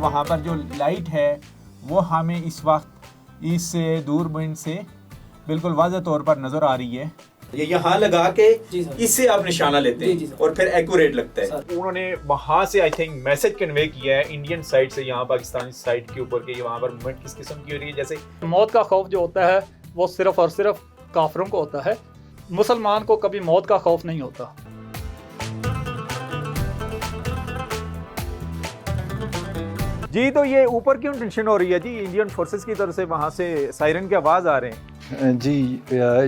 वहाँ पर जो लाइट है वो हमें इस वक्त इस दूरबीन से बिल्कुल वाज़ेह तौर पर नज़र आ रही है। ये यहाँ लगा के इससे आप निशाना लेते हैं और फिर एक्यूरेट लगता है। उन्होंने वहाँ से आई थिंक मैसेज कन्वे किया है इंडियन साइड से यहाँ पाकिस्तानी साइड के ऊपर के वहाँ पर मूवमेंट किस किस्म की हो रही है। जैसे मौत का खौफ जो होता है वो सिर्फ और सिर्फ काफिरों को होता है, मुसलमान को कभी मौत का खौफ नहीं होता। जी तो ये ऊपर क्यों टेंशन हो रही है जी? इंडियन फोर्सेस की तरफ से वहाँ से सायरन की आवाज़ आ रहे हैं जी।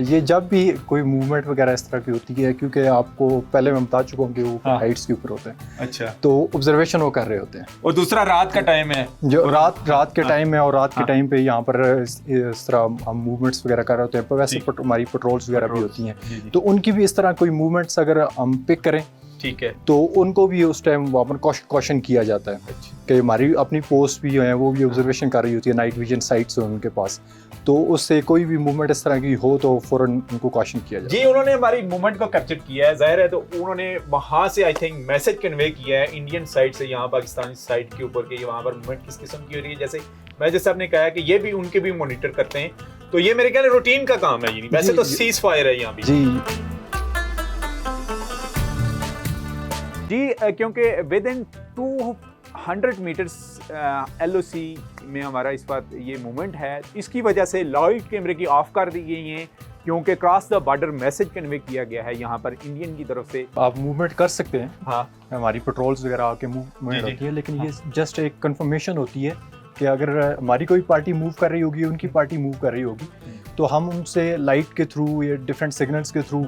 ये जब भी कोई मूवमेंट वगैरह इस तरह की होती है, क्योंकि आपको पहले मैं बता चुका हूँ कि वो हाइट्स के ऊपर होते हैं। अच्छा। तो ऑब्जर्वेशन वो कर रहे होते हैं। और दूसरा रात का टाइम है, जो रात के टाइम है, और रात के टाइम पे यहाँ पर इस तरह हम मूवमेंट्स वगैरह कर रहे होते हैं। पर वैसे हमारी पेट्रोल्स वगैरह भी होती हैं, तो उनकी भी इस तरह कोई मूवमेंट्स अगर हम पिक करें, ठीक है, तो उनको भी उस टाइम वहाँ पर कॉशन किया जाता है कि हमारी अपनी पोस्ट भी है वो भी ऑब्जर्वेशन कर रही होती है, नाइट विजन साइट्स हैं उनके पास। तो उससे कोई भी मूवमेंट इस तरह की हो तो फौरन उनको कॉशन किया जाए। जी उन्होंने हमारी मूवमेंट को कैप्चर किया है, जाहिर है। तो उन्होंने वहाँ से आई थिंक मैसेज कन्वे किया है इंडियन साइड से यहाँ पाकिस्तानी साइड के ऊपर के वहाँ पर मूवमेंट किस किस्म की हो रही है। जैसे मैं आपने कहा कि ये भी उनके भी मॉनिटर करते हैं, तो ये मेरे ख्याल रूटीन का काम है। वैसे तो सीज फायर है यहाँ भी जी, क्योंकि विद इन 200 मीटर्स LOC में हमारा इस बात ये मूवमेंट है। इसकी वजह से लाइट कैमरे की ऑफ कर दी गई हैं, क्योंकि cross the border message convey किया गया है यहाँ पर इंडियन की तरफ से। आप मूवमेंट कर सकते हैं, हाँ, हमारी पेट्रोल्स वगैरह आके मूवमेंट होती है, लेकिन ये जस्ट एक कंफर्मेशन होती है कि अगर हमारी कोई पार्टी मूव कर रही होगी, उनकी पार्टी मूव कर रही होगी, तो हम उनसे लाइट के थ्रू या डिफरेंट सिग्नल्स के थ्रू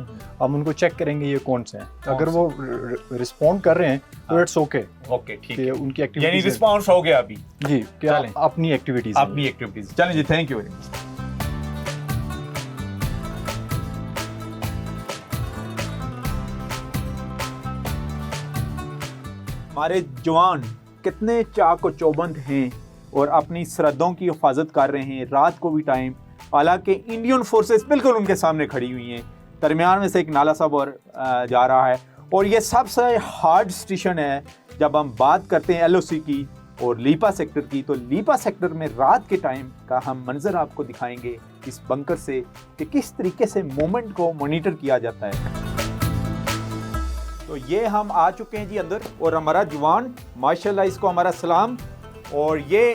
हम उनको चेक करेंगे ये कौन से हैं। अगर वो रिस्पॉन्ड कर रहे हैं तो इट्स ओके, ठीक है, उनकी एक्टिविटी यानी रिस्पॉन्स हो गया अभी जी, क्या अपनी एक्टिविटीज। चलें जी, थैंक यू वेरी मच। हमारे जवान कितने चाक व चौबंद हैं और अपनी सरहदों की हिफाजत कर रहे हैं रात को भी टाइम। हालांकि इंडियन फोर्सेस बिल्कुल उनके सामने खड़ी हुई हैं। दरमियान में से एक नाला सब और जा रहा है, और ये सबसे हार्ड स्टेशन है जब हम बात करते हैं LOC की और लीपा सेक्टर की। तो लीपा सेक्टर में रात के टाइम का हम मंजर आपको दिखाएंगे इस बंकर से कि किस तरीके से मूवमेंट को मॉनिटर किया जाता है। तो ये हम आ चुके हैं जी अंदर, और हमारा जवान माशाल्लाह, इसको हमारा सलाम। और ये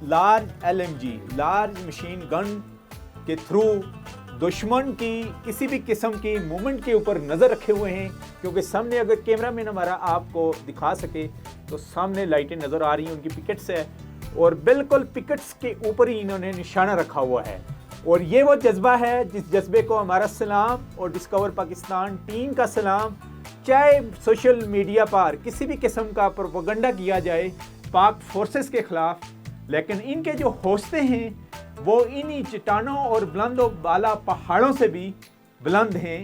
large LMG large machine gun के थ्रू दुश्मन की किसी भी किस्म की मूवमेंट के ऊपर नज़र रखे हुए हैं, क्योंकि सामने अगर कैमरामैन हमारा आपको दिखा सके तो सामने लाइटें नज़र आ रही हैं, उनकी पिकेट्स है, और बिल्कुल पिकेट्स के ऊपर ही इन्होंने निशाना रखा हुआ है। और ये वो जज्बा है जिस जज्बे को हमारा सलाम और डिस्कवर पाकिस्तान टीम का सलाम। चाहे सोशल मीडिया पर किसी भी किस्म का प्रोपेगेंडा किया जाए पाक फोर्सेस के खिलाफ, लेकिन इनके जो हौसले हैं वो इन्हीं चट्टानों और बुलंद और बाला पहाड़ों से भी बुलंद हैं।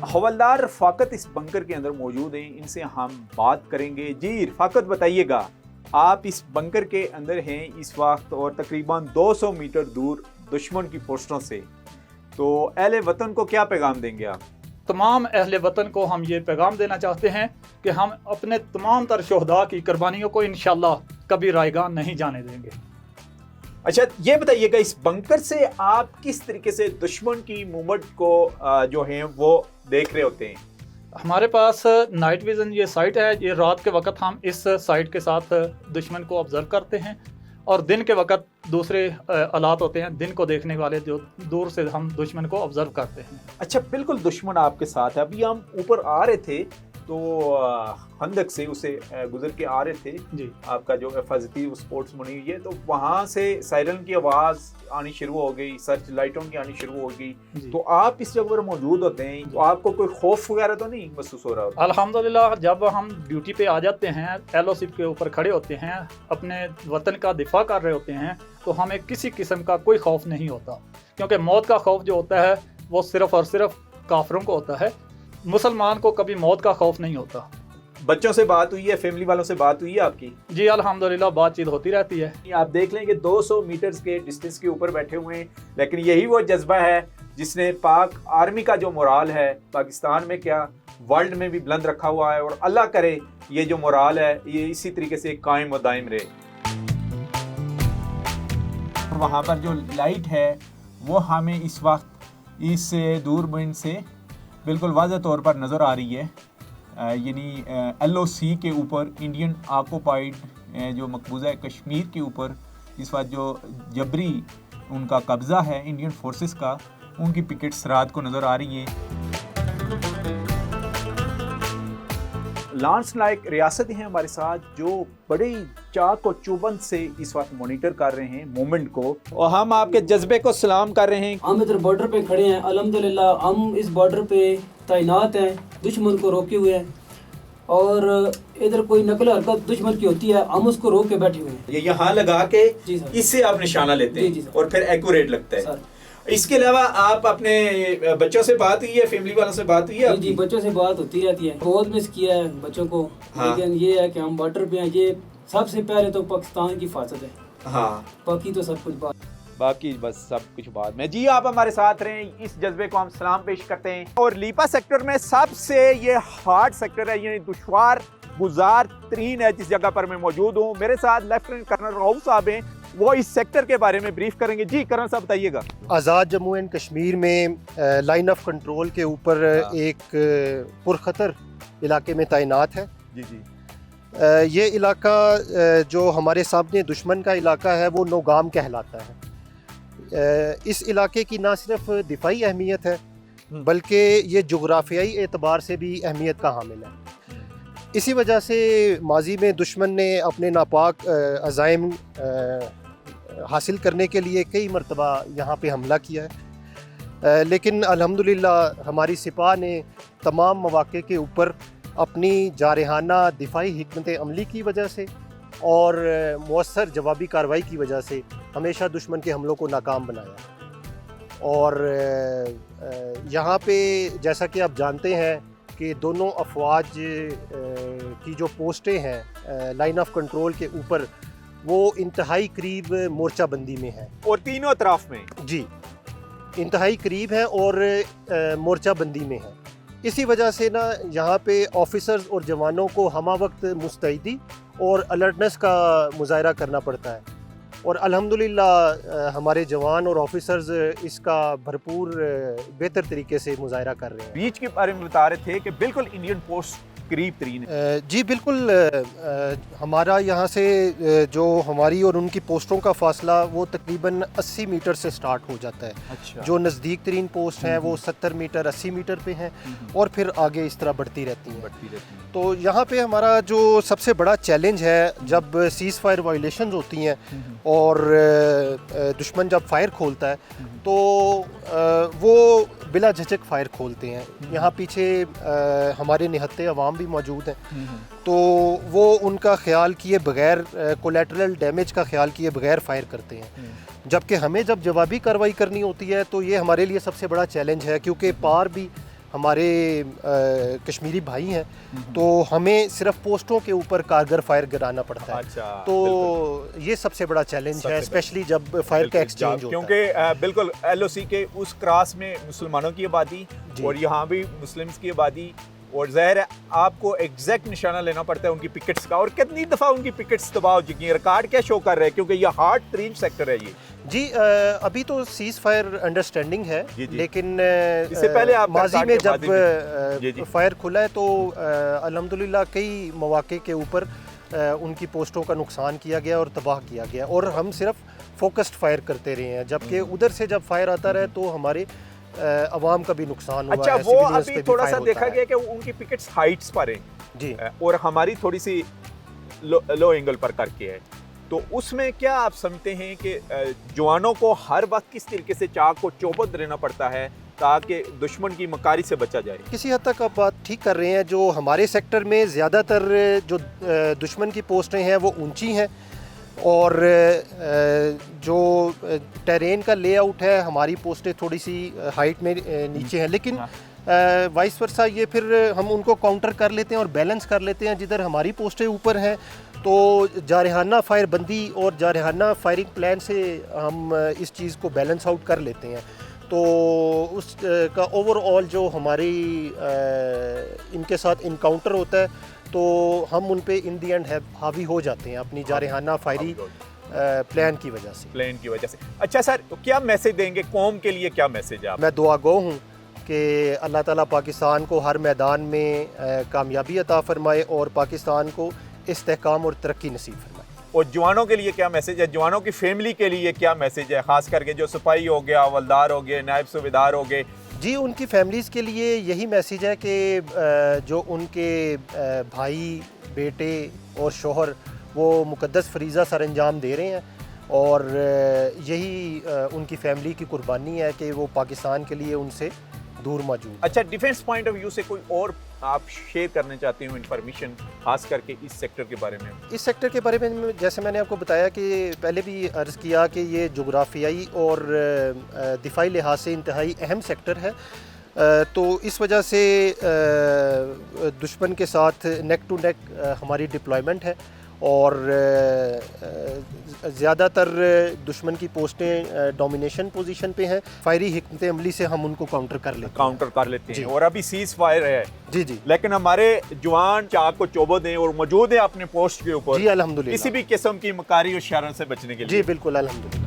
हवलदार रफाकत इस बंकर के अंदर मौजूद हैं, इनसे हम बात करेंगे। जी रफाकत, बताइएगा, आप इस बंकर के अंदर हैं इस वक्त और तकरीबन 200 मीटर दूर दुश्मन की पोस्टों से, तो अहले वतन को क्या पैगाम देंगे आप? तमाम अहले वतन को हम ये पैगाम देना चाहते हैं कि हम अपने तमाम तर शोहदा की कुर्बानियों को इंशाल्लाह कभी रायगा नहीं जाने देंगे। अच्छा, ये बताइएगा, इस बंकर से आप किस तरीके से दुश्मन की मूवमेंट को जो है वो देख रहे होते हैं? हमारे पास नाइट विजन ये साइट है, ये रात के वक्त हम इस साइट के साथ दुश्मन को ऑब्जर्व करते हैं, और दिन के वक्त दूसरे आलात होते हैं, दिन को देखने वाले जो दूर से हम दुश्मन को ऑब्जर्व करते हैं। अच्छा, बिल्कुल दुश्मन आपके साथ है। अभी हम ऊपर आ रहे थे तो खंदक से उसे गुजर के आ रहे थे जी, आपका जो हिफाजती स्पोर्ट्स बनी हुई है, तो वहाँ से सायरन की आवाज़ आनी शुरू हो गई, सर्च लाइटों की आनी शुरू हो गई। तो आप इस जगह पर मौजूद होते हैं, तो आपको कोई खौफ वगैरह तो नहीं महसूस हो रहा होता? अल्हम्दुलिल्लाह, जब हम ड्यूटी पे आ जाते हैं, LOC के ऊपर खड़े होते हैं, अपने वतन का दिफा कर रहे होते हैं, तो हमें किसी किस्म का कोई खौफ नहीं होता, क्योंकि मौत का खौफ जो होता है वो सिर्फ और सिर्फ काफिरों को होता है, मुसलमान को कभी मौत का खौफ नहीं होता। बच्चों से बात हुई है, फैमिली वालों से बात हुई है आपकी? जी अल्हम्दुलिल्लाह, बातचीत होती रहती है। आप देख लें कि 200 मीटर्स के डिस्टेंस के ऊपर बैठे हुए हैं, लेकिन यही वो जज्बा है जिसने पाक आर्मी का जो मोराल है पाकिस्तान में क्या वर्ल्ड में भी बुलंद रखा हुआ है, और अल्लाह करे ये जो मोराल है ये इसी तरीके से कायम व दायम रहे। वहाँ पर जो लाइट है वो हमें इस वक्त इस दूरबीन से बिल्कुल वाज़ह तौर पर नज़र आ रही है, यानी LOC के ऊपर, इंडियन ऑक्युपाइड जो मकबूजा कश्मीर के ऊपर इस वक्त जो जबरी उनका कब्ज़ा है इंडियन फोर्सेस का, उनकी पिकेट्स रात को नज़र आ रही है। लांस नाइक रियासत हैं हमारे साथ, जो बड़े चाक और चौबंद से इस वक्त मॉनिटर कर रहे हैं मूवमेंट को, और हम आपके जज्बे को सलाम कर रहे हैं। हम इधर बॉर्डर पे खड़े हैं, अल्हम्दुलिल्लाह हम इस बॉर्डर पे तैनात हैं, दुश्मन को रोके हुए हैं, और इधर कोई नकल हरकत दुश्मन की होती है हम उसको रोक के बैठे हुए हैं। ये यहाँ लगा के जी सर। इससे आप निशाना लेते हैं जी सर। और फिर एक्यूरेट लगता है सर। इसके अलावा आप अपने बच्चों से बात हुई है, फैमिली वालों से बात हुई है? जी बच्चों से बात होती रहती है, बहुत मिस किया है बच्चों को। हाँ। लेकिन ये है कि हम बॉर्डर पे हैं, ये सबसे पहले तो पाकिस्तान की हिफाजत है, हाँ, बाकी तो सब कुछ बात, बाकी बस सब कुछ बाद में। जी आप हमारे साथ रहें, इस जज्बे को हम सलाम पेश करते हैं। और लीपा सेक्टर में सबसे ये हार्ड सेक्टर है, ये दुश्वार गुजार तरीन है जिस जगह पर मैं मौजूद हूँ। मेरे साथ लेफ्टिनेंट कर्नल रऊफ साहब हैं, वो इस सेक्टर के बारे में ब्रीफ करेंगे। जी कर्नल साहब बताइएगा। आज़ाद जम्मू एंड कश्मीर में लाइन ऑफ कंट्रोल के ऊपर एक पुरखतर इलाके में तैनात है। जी जी। ये इलाका जो हमारे सामने दुश्मन का इलाका है वो नौगाम कहलाता है। इस इलाके की ना सिर्फ दिफाई अहमियत है बल्कि ये जुग्राफियाई एतबार से भी अहमियत का हामिल है। इसी वजह से माजी में दुश्मन ने अपने नापाक अज़ाइम हासिल करने के लिए कई मरतबा यहाँ पे हमला किया है, लेकिन अल्हम्दुलिल्लाह हमारी सिपाह ने तमाम मौक़े के ऊपर अपनी जारहाना दिफाई हिकमत अमली की वजह से और मौसर जवाबी कार्रवाई की वजह से हमेशा दुश्मन के हमलों को नाकाम बनाया। और यहाँ पे जैसा कि आप जानते हैं कि दोनों अफवाज की जो पोस्टें हैं लाइन ऑफ कंट्रोल के ऊपर वो इंतहाई करीब मोर्चाबंदी में है, और तीनों तरफ में जी इंतहाई करीब है और मोर्चाबंदी में है। इसी वजह से ना यहाँ पे ऑफिसर्स और जवानों को हमा वक्त मुस्तैदी और अलर्टनेस का मुजाहरा करना पड़ता है, और अल्हम्दुलिल्लाह हमारे जवान और ऑफिसर्स इसका भरपूर बेहतर तरीके से मुजाहरा कर रहे हैं। बीच के बारे में बता रहे थे कि बिल्कुल इंडियन पोस्ट करीब तरीन है। जी बिल्कुल, हमारा यहाँ से जो हमारी और उनकी पोस्टों का फासला वो तकरीबन 80 मीटर से स्टार्ट हो जाता है। अच्छा। जो नज़दीक तरीन पोस्ट हैं वो 70 मीटर 80 मीटर पे हैं और फिर आगे इस तरह बढ़ती रहती हैं। तो यहाँ पे हमारा जो सबसे बड़ा चैलेंज है, जब सीज़ फायर वायलेशंस होती हैं और दुश्मन जब फायर खोलता है तो वो बिला झिझक फायर खोलते हैं। यहाँ पीछे हमारे निहत्ते अवाम भी मौजूद हैं, तो वो उनका ख्याल किए बगैर, कोलैटरल डैमेज का ख्याल किए बगैर फायर करते हैं। जबकि हमें जब जवाबी कार्रवाई करनी होती है तो ये हमारे लिए सबसे बड़ा चैलेंज है, क्योंकि पार भी हमारे कश्मीरी भाई हैं, तो हमें सिर्फ पोस्टों के ऊपर कारगर फायर गिराना पड़ता है। अच्छा, तो ये सबसे बड़ा चैलेंज है, स्पेशली जब फायर का एक्सचेंज होता है। क्योंकि बिल्कुल LOC के उस क्रॉस में मुसलमानों की आबादी और यहाँ भी मुस्लिम्स की आबादी, और ज़ाहिर है आपको एग्जैक्ट निशाना लेना पड़ता है उनकी पिकेट्स का। और कितनी दफ़ा उनकी पिकेट्स तबाह हो चुकी हैं, रिकॉर्ड क्या शो कर रहे हैं, क्योंकि ये हार्ड तरीन सेक्टर है ये। जी अभी तो सीज़ फायर अंडरस्टैंडिंग है, लेकिन इससे पहले आप माजी में जब जी। फायर खुला है तो अल्हम्दुलिल्लाह कई मौके के ऊपर उनकी पोस्टों का नुकसान किया गया और तबाह किया गया, और हम सिर्फ फोकस्ड फायर करते रहे हैं। जबकि उधर से जब फायर आता रहा तो हमारे अवाम का भी नुकसान हुआ अच्छा, है। वो अभी थोड़ा सा देखा गया कि उनकी पिकेट्स हाइट्स पर हैं जी, और हमारी थोड़ी सी लो एंगल पर करके है, तो उसमें क्या आप समझते हैं कि जवानों को हर वक्त किस तरीके से चाक को चौबंद रहना पड़ता है ताकि दुश्मन की मकारी से बचा जाए? किसी हद तक आप बात ठीक कर रहे हैं। जो हमारे सेक्टर में ज़्यादातर जो दुश्मन की पोस्टें हैं वो ऊंची हैं, और जो टेरेन का लेआउट है हमारी पोस्टें थोड़ी सी हाइट में नीचे हैं, लेकिन वाइस वर्सा ये फिर हम उनको काउंटर कर लेते हैं और बैलेंस कर लेते हैं। जिधर हमारी पोस्टें ऊपर हैं तो जारहाना फायर बंदी और जारहाना फायरिंग प्लान से हम इस चीज़ को बैलेंस आउट कर लेते हैं। तो उस का ओवरऑल जो हमारी इनके साथ इनकाउंटर होता है तो हम उन पे इन दी एंड हावी हो जाते हैं अपनी जारहाना फायरी प्लान की वजह से। प्लान की वजह से। अच्छा सर, तो क्या मैसेज देंगे कौम के लिए, क्या मैसेज है आप? मैं दुआ गो हूँ कि अल्लाह ताला पाकिस्तान को हर मैदान में कामयाबी अता फरमाए और पाकिस्तान को इस्तेहकाम और तरक्की नसीब फरमाए। और जवानों के लिए क्या मैसेज है, जवानों की फैमिली के लिए क्या मैसेज है, खास करके जो सिपाही हो गया, हवलदार हो गए, नायब सूबेदार हो गए? जी, उनकी फैमिलीज़ के लिए यही मैसेज है कि जो उनके भाई, बेटे और शोहर वो मुकद्दस फरीज़ा सर अंजाम दे रहे हैं और यही उनकी फैमिली की कुर्बानी है कि वो पाकिस्तान के लिए उनसे दूर मौजूद। अच्छा, डिफेंस पॉइंट ऑफ व्यू से कोई और आप शेयर करना चाहते हो इन्फॉर्मेशन, खास करके इस सेक्टर के बारे में? इस सेक्टर के बारे में जैसे मैंने आपको बताया कि पहले भी अर्ज़ किया कि ये जोग्राफियाई और दिफाई लिहाज से इंतहाई अहम सेक्टर है। तो इस वजह से दुश्मन के साथ नेक टू नेक हमारी डिप्लॉयमेंट है और ज़्यादातर दुश्मन की पोस्टें डोमिनेशन पोजीशन पे हैं। फायरी हिकमत अमली से हम उनको काउंटर कर लेते हैं और अभी सीज फायर है। जी जी, लेकिन हमारे जवान चाक को चौबंद हैं और मौजूद है अपने पोस्ट के ऊपर। जी अल्हम्दुलिल्लाह, किसी भी किस्म की मकारी और शरारत से बचने के लिए। जी बिल्कुल अल्हम्दुलिल्लाह।